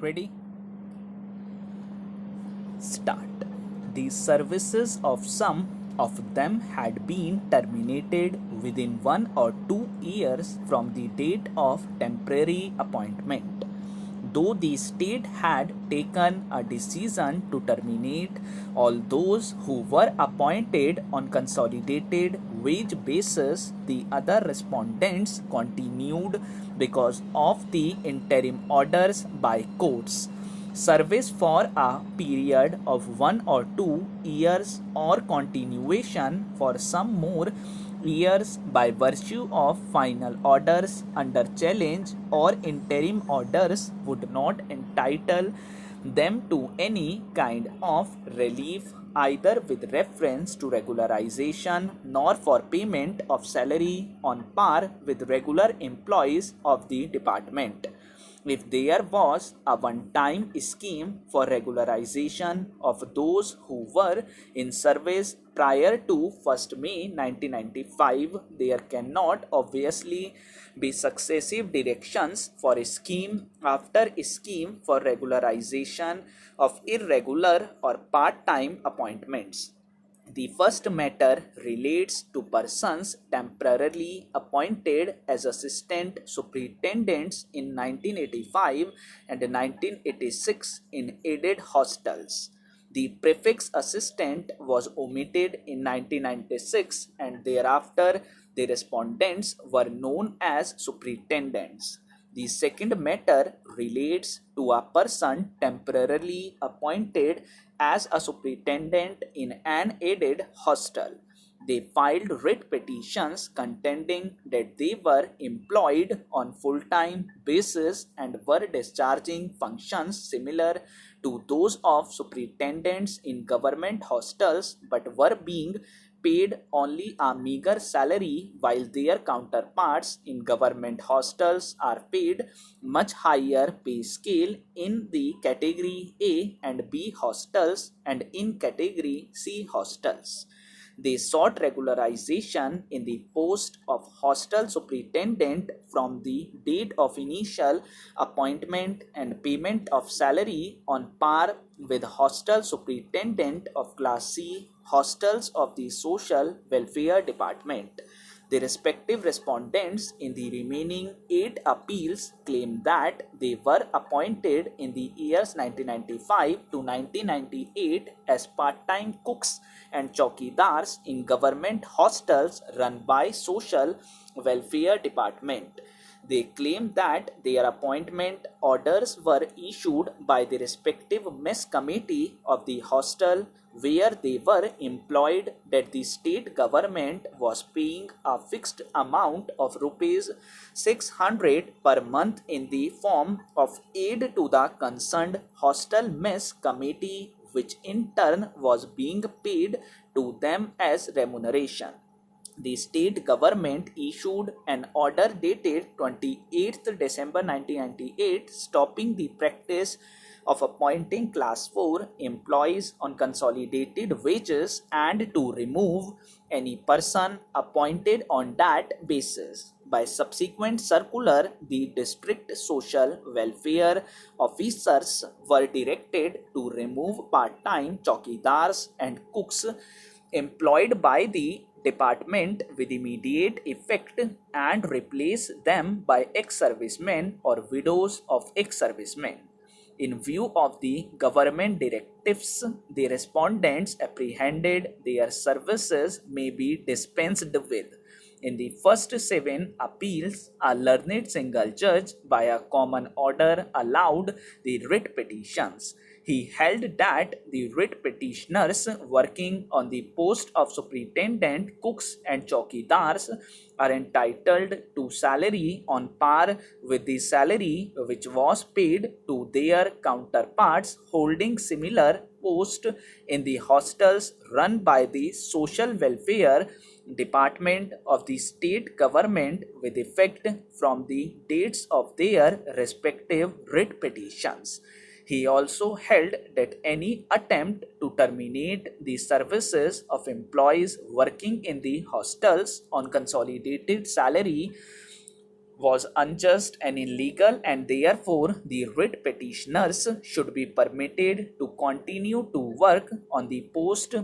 Ready? Start. The services of some of them had been terminated within 1 or 2 years from the date of temporary appointment. Though the state had taken a decision to terminate all those who were appointed on consolidated wage basis, the other respondents continued because of the interim orders by courts. Service for a period of 1 or 2 years or continuation for some more years by virtue of final orders under challenge or interim orders would not entitle them to any kind of relief either with reference to regularization nor for payment of salary on par with regular employees of the department. If there was a one-time scheme for regularization of those who were in service prior to 1st May 1995, there cannot obviously be successive directions for a scheme after a scheme for regularization of irregular or part-time appointments. The first matter relates to persons temporarily appointed as assistant superintendents in 1985 and 1986 in aided hostels. The prefix assistant was omitted in 1996 and thereafter the respondents were known as superintendents. The second matter relates to a person temporarily appointed as a superintendent in an aided hostel. They filed writ petitions contending that they were employed on full-time basis and were discharging functions similar to those of superintendents in government hostels but were being paid only a meager salary while their counterparts in government hostels are paid much higher pay scale in the category A and B hostels and in category C hostels. They sought regularization in the post of hostel superintendent from the date of initial appointment and payment of salary on par with hostel superintendent of Class C hostels of the Social Welfare Department. The respective respondents in the remaining 8 appeals claim that they were appointed in the years 1995 to 1998 as part-time cooks and chowkidars in government hostels run by Social Welfare Department. They claim that their appointment orders were issued by the respective mess committee of the hostel where they were employed, that the state government was paying a fixed amount of rupees 600 per month in the form of aid to the concerned hostel mess committee, which in turn was being paid to them as remuneration. The state government issued an order dated 28th December 1998 stopping the practice of appointing Class 4 employees on consolidated wages and to remove any person appointed on that basis. By subsequent circular, the district social welfare officers were directed to remove part-time chowkidars and cooks employed by the department with immediate effect and replace them by ex-servicemen or widows of ex-servicemen. In view of the government directives, the respondents apprehended their services may be dispensed with. In the first 7 appeals, a learned single judge by a common order allowed the writ petitions. He held that the writ petitioners working on the post of superintendent, cooks and chowkidars are entitled to salary on par with the salary which was paid to their counterparts holding similar post in the hostels run by the Social Welfare Department of the state government with effect from the dates of their respective writ petitions. He also held that any attempt to terminate the services of employees working in the hostels on consolidated salary was unjust and illegal, and therefore the writ petitioners should be permitted to continue to work on the post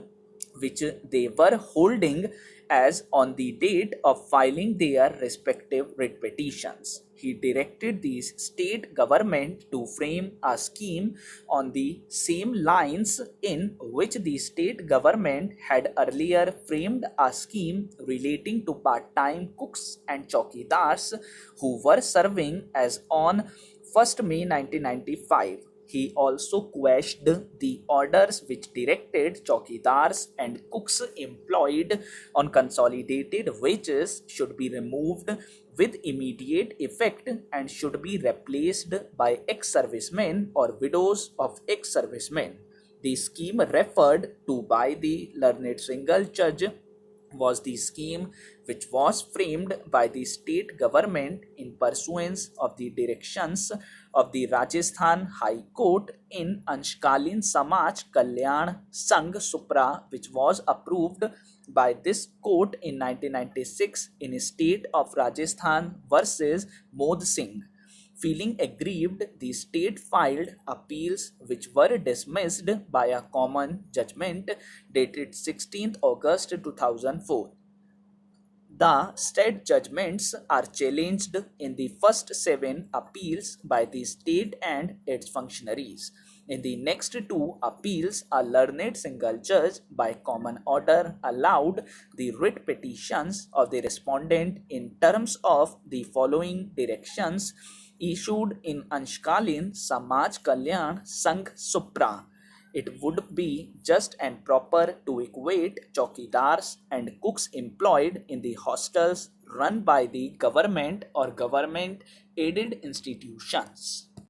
which they were holding as on the date of filing their respective writ petitions. He directed the state government to frame a scheme on the same lines in which the state government had earlier framed a scheme relating to part-time cooks and chowkidars who were serving as on 1st May 1995. He also quashed the orders which directed chowkidars and cooks employed on consolidated wages should be removed with immediate effect and should be replaced by ex-servicemen or widows of ex-servicemen. The scheme referred to by the learned single judge was the scheme which was framed by the state government in pursuance of the directions of the Rajasthan High Court in Anshkalin Samaj Kalyan Sangh Supra, which was approved by this court in 1996 in state of Rajasthan versus Mod Singh. Feeling aggrieved, the state filed appeals which were dismissed by a common judgment dated 16th August 2004. The state judgments are challenged in the first 7 appeals by the state and its functionaries. In the next 2 appeals, a learned single judge by common order allowed the writ petitions of the respondent in terms of the following directions issued in Anshkalin Samaj Kalyan Sangh Supra. It would be just and proper to equate chowkidars and cooks employed in the hostels run by the government or government aided institutions.